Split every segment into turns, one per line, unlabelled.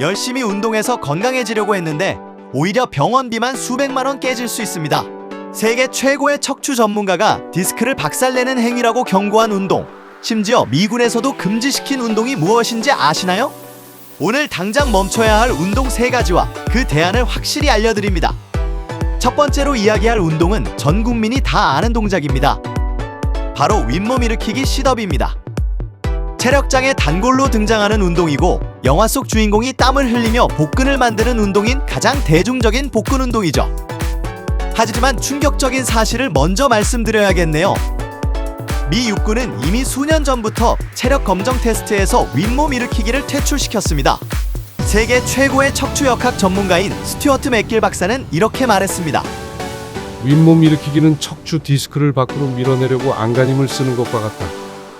열심히 운동해서 건강해지려고 했는데 오히려 병원비만 수백만 원 깨질 수 있습니다. 세계 최고의 척추 전문가가 디스크를 박살내는 행위라고 경고한 운동, 심지어 미군에서도 금지시킨 운동이 무엇인지 아시나요? 오늘 당장 멈춰야 할 운동 3가지와 그 대안을 확실히 알려드립니다. 첫 번째로 이야기할 운동은 전 국민이 다 아는 동작입니다. 바로 윗몸 일으키기 쉿업입니다. 체력장의 단골로 등장하는 운동이고 영화 속 주인공이 땀을 흘리며 복근을 만드는 운동인 가장 대중적인 복근 운동이죠. 하지만 충격적인 사실을 먼저 말씀드려야겠네요. 미 육군은 이미 수년 전부터 체력 검정 테스트에서 윗몸 일으키기를 퇴출시켰습니다. 세계 최고의 척추역학 전문가인 스튜어트 맥길 박사는 이렇게 말했습니다.
윗몸 일으키기는 척추 디스크를 밖으로 밀어내려고 안간힘을 쓰는 것과 같다.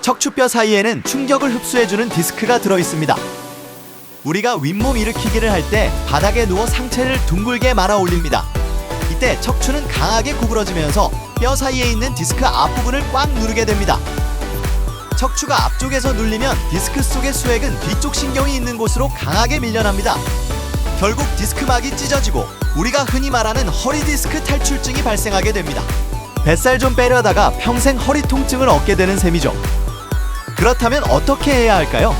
척추뼈 사이에는 충격을 흡수해주는 디스크가 들어있습니다. 우리가 윗몸 일으키기를 할 때 바닥에 누워 상체를 둥글게 말아 올립니다. 이때 척추는 강하게 구부러지면서 뼈 사이에 있는 디스크 앞부분을 꽉 누르게 됩니다. 척추가 앞쪽에서 눌리면 디스크 속의 수액은 뒤쪽 신경이 있는 곳으로 강하게 밀려납니다. 결국 디스크막이 찢어지고 우리가 흔히 말하는 허리 디스크 탈출증이 발생하게 됩니다. 뱃살 좀 빼려다가 평생 허리 통증을 얻게 되는 셈이죠. 그렇다면 어떻게 해야 할까요?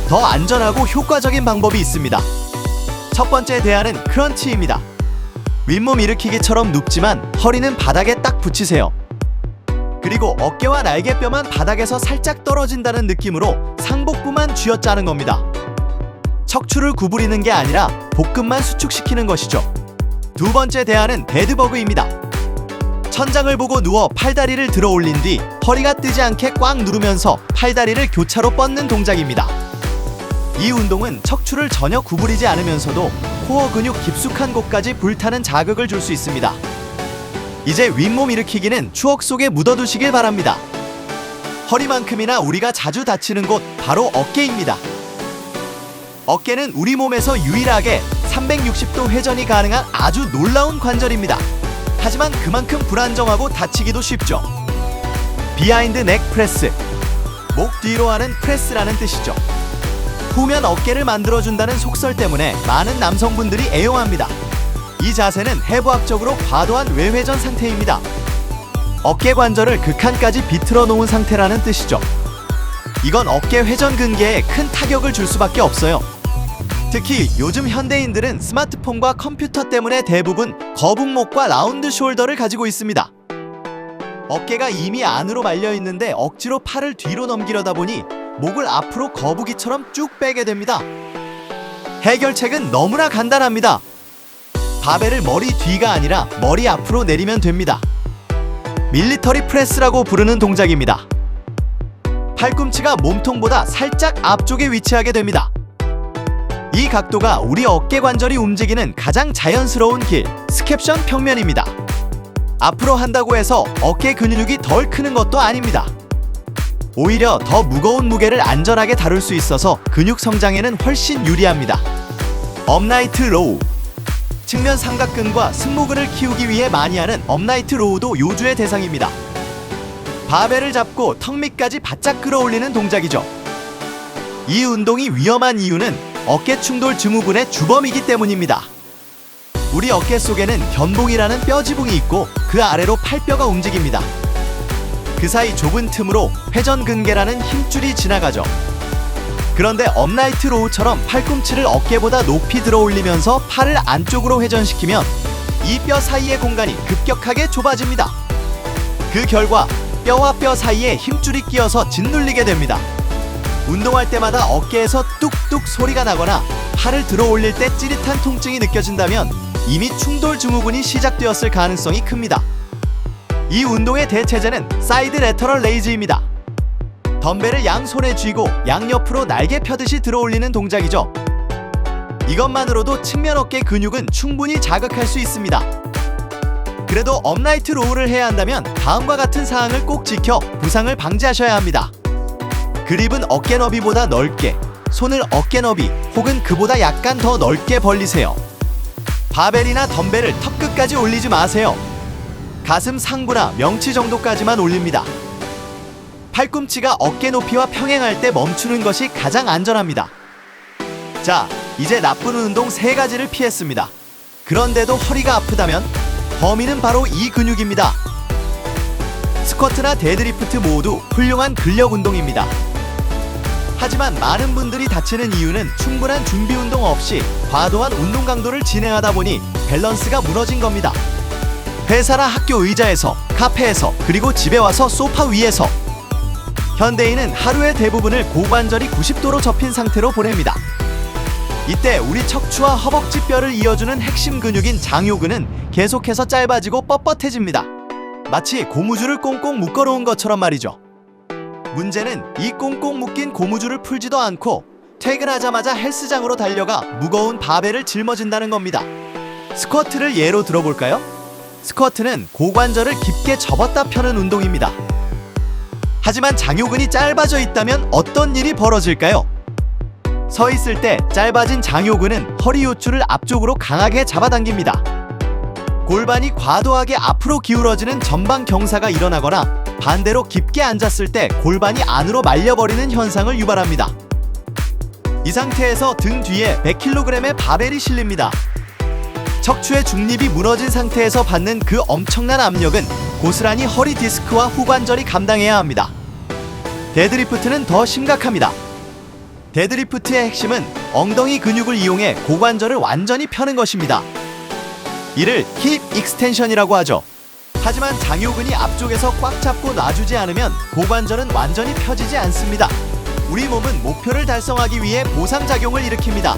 더 안전하고 효과적인 방법이 있습니다. 첫 번째 대안은 크런치입니다. 윗몸 일으키기처럼 눕지만 허리는 바닥에 딱 붙이세요. 그리고 어깨와 날개뼈만 바닥에서 살짝 떨어진다는 느낌으로 상복부만 쥐어짜는 겁니다. 척추를 구부리는 게 아니라 복근만 수축시키는 것이죠. 두 번째 대안은 데드버그입니다. 천장을 보고 누워 팔다리를 들어 올린 뒤 허리가 뜨지 않게 꽉 누르면서 팔다리를 교차로 뻗는 동작입니다. 이 운동은 척추를 전혀 구부리지 않으면서도 코어 근육 깊숙한 곳까지 불타는 자극을 줄 수 있습니다. 이제 윗몸 일으키기는 추억 속에 묻어두시길 바랍니다. 허리만큼이나 우리가 자주 다치는 곳 바로 어깨입니다. 어깨는 우리 몸에서 유일하게 360도 회전이 가능한 아주 놀라운 관절입니다. 하지만 그만큼 불안정하고 다치기도 쉽죠. 비하인드 넥 프레스, 목 뒤로 하는 프레스라는 뜻이죠. 후면 어깨를 만들어준다는 속설 때문에 많은 남성분들이 애용합니다. 이 자세는 해부학적으로 과도한 외회전 상태입니다. 어깨 관절을 극한까지 비틀어 놓은 상태라는 뜻이죠. 이건 어깨 회전 근개에 큰 타격을 줄 수밖에 없어요. 특히 요즘 현대인들은 스마트폰과 컴퓨터 때문에 대부분 거북목과 라운드 숄더를 가지고 있습니다. 어깨가 이미 안으로 말려 있는데 억지로 팔을 뒤로 넘기려다 보니 목을 앞으로 거북이처럼 쭉 빼게 됩니다. 해결책은 너무나 간단합니다. 바벨을 머리 뒤가 아니라 머리 앞으로 내리면 됩니다. 밀리터리 프레스라고 부르는 동작입니다. 팔꿈치가 몸통보다 살짝 앞쪽에 위치하게 됩니다. 이 각도가 우리 어깨 관절이 움직이는 가장 자연스러운 길, 스캡션 평면입니다. 앞으로 한다고 해서 어깨 근육이 덜 크는 것도 아닙니다. 오히려 더 무거운 무게를 안전하게 다룰 수 있어서 근육 성장에는 훨씬 유리합니다. 업라이트 로우, 측면 삼각근과 승모근을 키우기 위해 많이 하는 업라이트 로우도 요주의 대상입니다. 바벨을 잡고 턱 밑까지 바짝 끌어올리는 동작이죠. 이 운동이 위험한 이유는 어깨 충돌 증후군의 주범이기 때문입니다. 우리 어깨 속에는 견봉이라는 뼈 지붕이 있고 그 아래로 팔뼈가 움직입니다. 그 사이 좁은 틈으로 회전 근개라는 힘줄이 지나가죠. 그런데 업라이트 로우처럼 팔꿈치를 어깨보다 높이 들어 올리면서 팔을 안쪽으로 회전시키면 이 뼈 사이의 공간이 급격하게 좁아집니다. 그 결과 뼈와 뼈 사이에 힘줄이 끼어서 짓눌리게 됩니다. 운동할 때마다 어깨에서 뚝뚝 소리가 나거나 팔을 들어 올릴 때 찌릿한 통증이 느껴진다면 이미 충돌 증후군이 시작되었을 가능성이 큽니다. 이 운동의 대체제는 사이드 레터럴 레이즈입니다. 덤벨을 양손에 쥐고 양옆으로 날개 펴듯이 들어 올리는 동작이죠. 이것만으로도 측면 어깨 근육은 충분히 자극할 수 있습니다. 그래도 업라이트 로우를 해야 한다면 다음과 같은 사항을 꼭 지켜 부상을 방지하셔야 합니다. 그립은 어깨 너비보다 넓게, 손을 어깨 너비 혹은 그보다 약간 더 넓게 벌리세요. 바벨이나 덤벨을 턱 끝까지 올리지 마세요. 가슴 상부나 명치 정도까지만 올립니다. 팔꿈치가 어깨 높이와 평행할 때 멈추는 것이 가장 안전합니다. 자, 이제 나쁜 운동 3가지를 피했습니다. 그런데도 허리가 아프다면 범인은 바로 이 근육입니다. 스쿼트나 데드리프트 모두 훌륭한 근력 운동입니다. 하지만 많은 분들이 다치는 이유는 충분한 준비 운동 없이 과도한 운동 강도를 진행하다 보니 밸런스가 무너진 겁니다. 회사나 학교 의자에서, 카페에서, 그리고 집에 와서 소파 위에서 현대인은 하루의 대부분을 고관절이 90도로 접힌 상태로 보냅니다. 이때 우리 척추와 허벅지 뼈를 이어주는 핵심 근육인 장요근은 계속해서 짧아지고 뻣뻣해집니다. 마치 고무줄을 꽁꽁 묶어놓은 것처럼 말이죠. 문제는 이 꽁꽁 묶인 고무줄을 풀지도 않고 퇴근하자마자 헬스장으로 달려가 무거운 바벨을 짊어진다는 겁니다. 스쿼트를 예로 들어볼까요? 스쿼트는 고관절을 깊게 접었다 펴는 운동입니다. 하지만 장요근이 짧아져 있다면 어떤 일이 벌어질까요? 서 있을 때 짧아진 장요근은 허리 요추를 앞쪽으로 강하게 잡아당깁니다. 골반이 과도하게 앞으로 기울어지는 전방 경사가 일어나거나 반대로 깊게 앉았을 때 골반이 안으로 말려버리는 현상을 유발합니다. 이 상태에서 등 뒤에 100kg의 바벨이 실립니다. 척추의 중립이 무너진 상태에서 받는 그 엄청난 압력은 고스란히 허리 디스크와 후관절이 감당해야 합니다. 데드리프트는 더 심각합니다. 데드리프트의 핵심은 엉덩이 근육을 이용해 고관절을 완전히 펴는 것입니다. 이를 힙 익스텐션이라고 하죠. 하지만 장요근이 앞쪽에서 꽉 잡고 놔주지 않으면 고관절은 완전히 펴지지 않습니다. 우리 몸은 목표를 달성하기 위해 보상작용을 일으킵니다.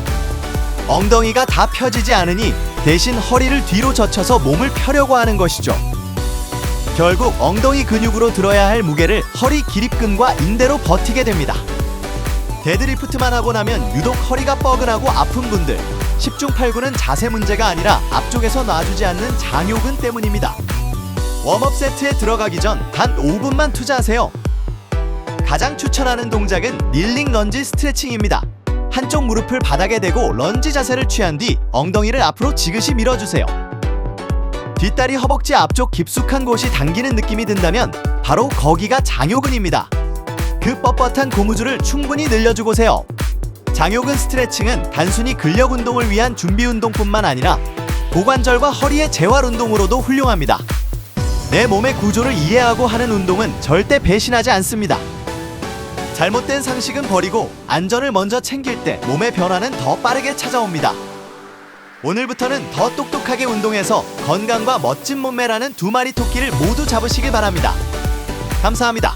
엉덩이가 다 펴지지 않으니 대신 허리를 뒤로 젖혀서 몸을 펴려고 하는 것이죠. 결국 엉덩이 근육으로 들어야 할 무게를 허리 기립근과 인대로 버티게 됩니다. 데드리프트만 하고 나면 유독 허리가 뻐근하고 아픈 분들, 10중 8구는 자세 문제가 아니라 앞쪽에서 놔주지 않는 장요근 때문입니다. 웜업 세트에 들어가기 전 단 5분만 투자하세요. 가장 추천하는 동작은 닐링 런지 스트레칭입니다. 한쪽 무릎을 바닥에 대고 런지 자세를 취한 뒤 엉덩이를 앞으로 지그시 밀어주세요. 뒷다리 허벅지 앞쪽 깊숙한 곳이 당기는 느낌이 든다면 바로 거기가 장요근입니다. 그 뻣뻣한 고무줄을 충분히 늘려주고세요. 장요근 스트레칭은 단순히 근력 운동을 위한 준비 운동뿐만 아니라 고관절과 허리의 재활 운동으로도 훌륭합니다. 내 몸의 구조를 이해하고 하는 운동은 절대 배신하지 않습니다. 잘못된 상식은 버리고 안전을 먼저 챙길 때 몸의 변화는 더 빠르게 찾아옵니다. 오늘부터는 더 똑똑하게 운동해서 건강과 멋진 몸매라는 2마리 토끼를 모두 잡으시길 바랍니다. 감사합니다.